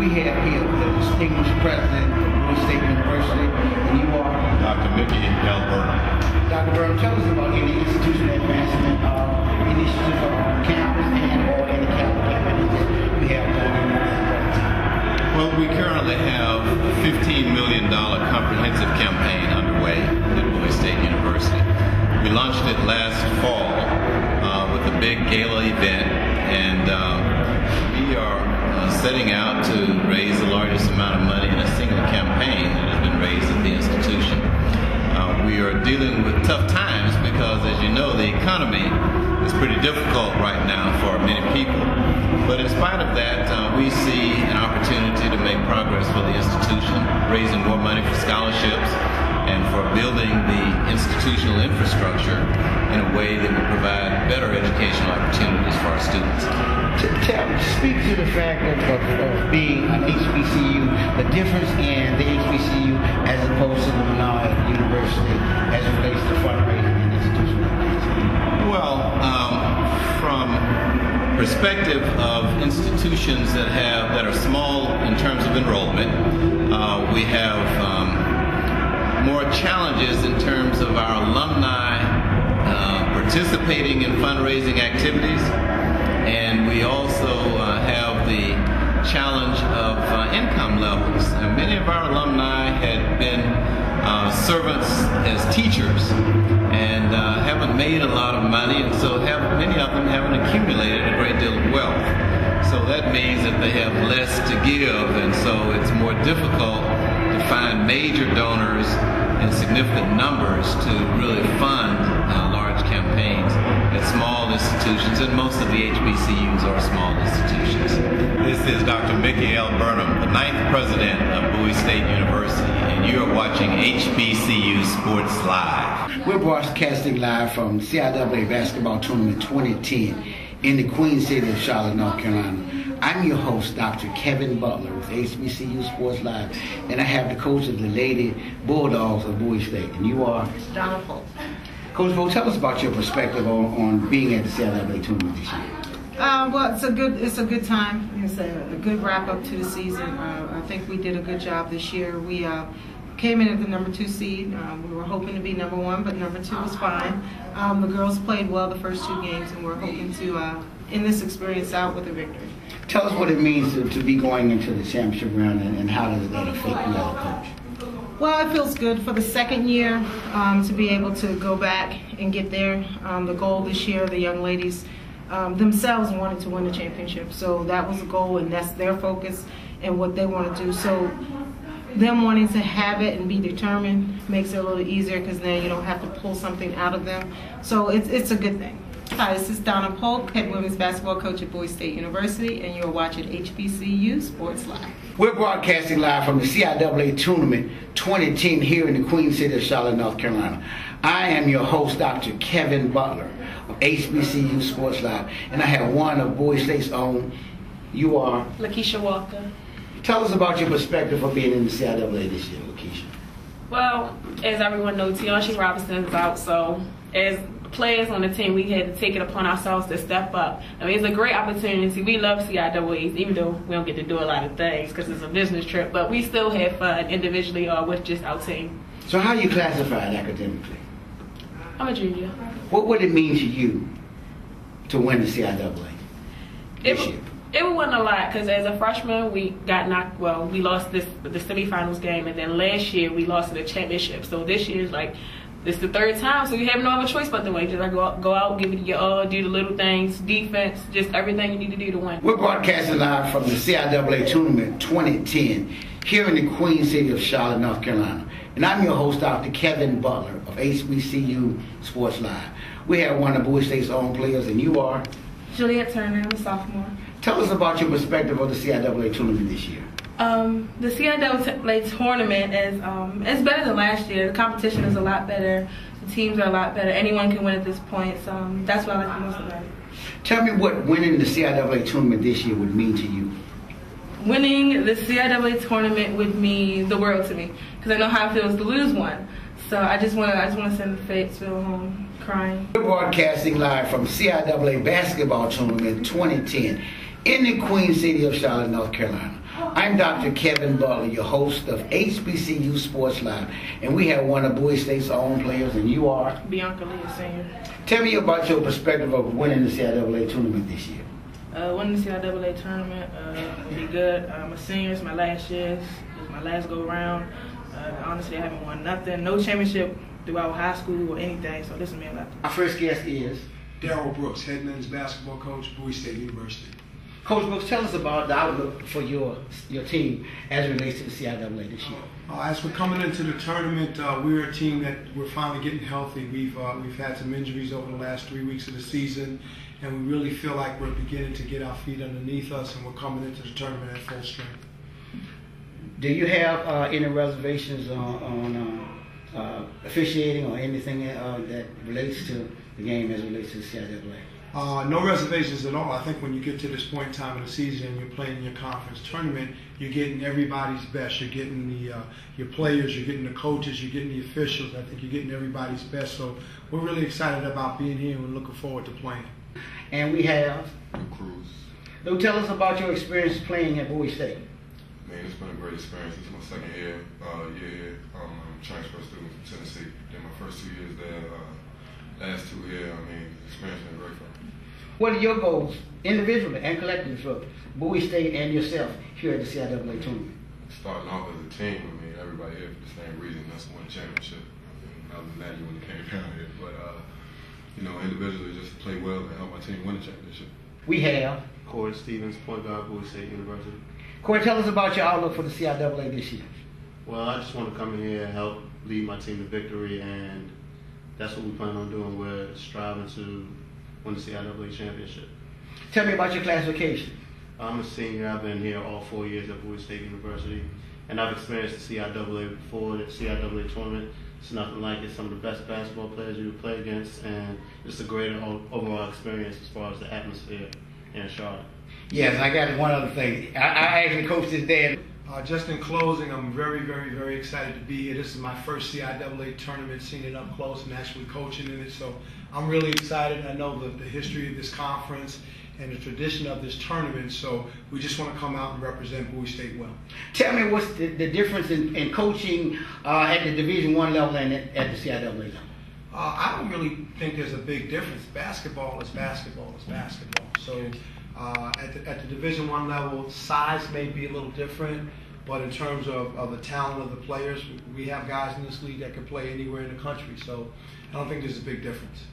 We have here the distinguished president of Bowie State University, and you are? Dr. Mickey L. Burnham. Dr. Burnham, tell us about any institutional advancement initiatives on campus and or any capital activities that we have going on at the time. Well, we currently have a $15 million comprehensive campaign underway at Bowie State University. We launched it last fall with a big gala event, and we are setting out to raise the largest amount of money in a single campaign that has been raised at the institution. We are dealing with tough times because, as you know, the economy is pretty difficult right now for many people. But in spite of that, we see an opportunity to make progress for the institution, raising more money for scholarships and for building the institutional infrastructure in a way that will provide better educational opportunities for our students. Speak to the fact of being an HBCU, the difference in the HBCU as opposed to the Menard University as it relates to fundraising and institutional advancement. Well, from perspective of institutions that are small in terms of enrollment, we have more challenges in terms of our alumni participating in fundraising activities, and we also have the challenge of income levels. And many of our alumni had been servants as teachers and haven't made a lot of money, and so many of them haven't accumulated a great deal of wealth. So that means that they have less to give, and so it's more difficult to find major donors in significant numbers to really fund large campaigns at small institutions, and most of the HBCUs are small institutions. This is Dr. Mickey L. Burnham, the 9th president of Bowie State University, and you are watching HBCU Sports Live. We're broadcasting live from CIAA Basketball Tournament 2010 in the Queen City of Charlotte, North Carolina. I'm your host, Dr. Kevin Butler with HBCU Sports Live, and I have the coach of the Lady Bulldogs of Bowie State, and you are? Donna Polk. Coach Polk, tell us about your perspective on being at the CIAA tournament this year. Well, it's a good time. It's a good wrap up to the season. I think we did a good job this year. We came in at the number 2 seed. We were hoping to be number 1, but number 2 was fine. The girls played well the first 2 games, and we're hoping to end this experience out with a victory. Tell us what it means to be going into the championship round, and how does that affect you as a coach? Well, it feels good for the second year to be able to go back and get there. The goal this year, the young ladies themselves wanted to win the championship, so that was the goal, and that's their focus and what they want to do. So them wanting to have it and be determined makes it a little easier, because then you don't have to pull something out of them. So it's a good thing. Hi, this is Donna Polk, head women's basketball coach at Bowie State University, and you're watching HBCU Sports Live. We're broadcasting live from the CIAA Tournament 2010 here in the Queen City of Charlotte, North Carolina. I am your host, Dr. Kevin Butler of HBCU Sports Live, and I have one of Bowie State's own. You are? Lakeisha Walker. Tell us about your perspective of being in the CIAA this year, Lakeisha. Well, as everyone knows, Tianchi Robinson is out, so as players on the team, we had to take it upon ourselves to step up. I mean, it's a great opportunity. We love CIAAs, even though we don't get to do a lot of things because it's a business trip, but we still have fun individually or with just our team. So how are you classified academically? I'm a junior. What would it mean to you to win the CIAA this year? It wasn't a lot, because as a freshman we got knocked. Well, we lost the semifinals game, and then last year we lost the championship. So this year is like, it's the 3rd time, so you have no other choice but to win. Just like go out, give it your all, do the little things, defense, just everything you need to do to win. We're broadcasting live from the CIAA Tournament 2010 here in the Queen City of Charlotte, North Carolina. And I'm your host, Dr. Kevin Butler of HBCU Sports Live. We have one of Bowie State's own players, and you are? Juliet Turner, I'm a sophomore. Tell us about your perspective of the CIAA Tournament this year. The CIAA tournament is better than last year. The competition is a lot better. The teams are a lot better. Anyone can win at this point, so that's what I like the most about it. Tell me what winning the CIAA tournament this year would mean to you. Winning the CIAA tournament would mean the world to me, because I know how it feels to lose one. So I just want to send the Fayetteville home crying. We're broadcasting live from CIAA Basketball Tournament 2010 in the Queen City of Charlotte, North Carolina. I'm Dr. Kevin Butler, your host of HBCU Sports Live, and we have one of Bowie State's own players, and you are? Bianca Lee, senior. Tell me about your perspective of winning the CIAA tournament this year. Winning the CIAA tournament will be good. I'm a senior, it's my last year, it's my last go round. Honestly, I haven't won nothing, no championship throughout high school or anything, so this will mean a lot. Our first guest is Darryl Brooks, head men's basketball coach, Bowie State University. Coach Brooks, tell us about the outlook for your team as it relates to the CIAA this year. As we're coming into the tournament, we're a team that we're finally getting healthy. We've had some injuries over the last 3 weeks of the season, and we really feel like we're beginning to get our feet underneath us, and we're coming into the tournament at full strength. Do you have any reservations on officiating or anything that relates to the game as it relates to the CIAA? No reservations at all. I think when you get to this point in time of the season and you're playing your conference tournament, you're getting everybody's best. You're getting your players, you're getting the coaches, you're getting the officials. I think you're getting everybody's best. So we're really excited about being here and we're looking forward to playing. And we have Cruz. So tell us about your experience playing at Bowie State. Man, it's been a great experience. This is my second year here. I'm a transfer student from Tennessee. Then my first 2 years there, last 2 here, the experience has been great for me. What are your goals, individually and collectively, for Bowie State and yourself here at the CIAA tournament? Starting off as a team, everybody here for the same reason. That's to win a championship. Other than that, you wouldn't have came down here. But, individually, just to play well and help my team win a championship. We have Corey Stevens, point guard, Bowie State University. Corey, tell us about your outlook for the CIAA this year. Well, I just want to come in here and help lead my team to victory, and that's what we plan on doing. We're striving to win the CIAA championship. Tell me about your classification. I'm a senior. I've been here all 4 years at Bowie State University, and I've experienced the CIAA before. The CIAA tournament, it's nothing like it. Some of the best basketball players you would play against, and it's a great overall experience as far as the atmosphere in Charlotte. Yes, I got one other thing. I actually coached this day. Just in closing, I'm very, very, very excited to be here. This is my first CIAA tournament, seeing it up close and actually coaching in it. So I'm really excited. I know the history of this conference and the tradition of this tournament. So we just want to come out and represent Bowie State well. Tell me what's the difference in coaching at the Division I level and at the CIAA level? I don't really think there's a big difference. Basketball is basketball is basketball. So at the Division I level, size may be a little different, but in terms of the talent of the players, we have guys in this league that can play anywhere in the country. So I don't think there's a big difference.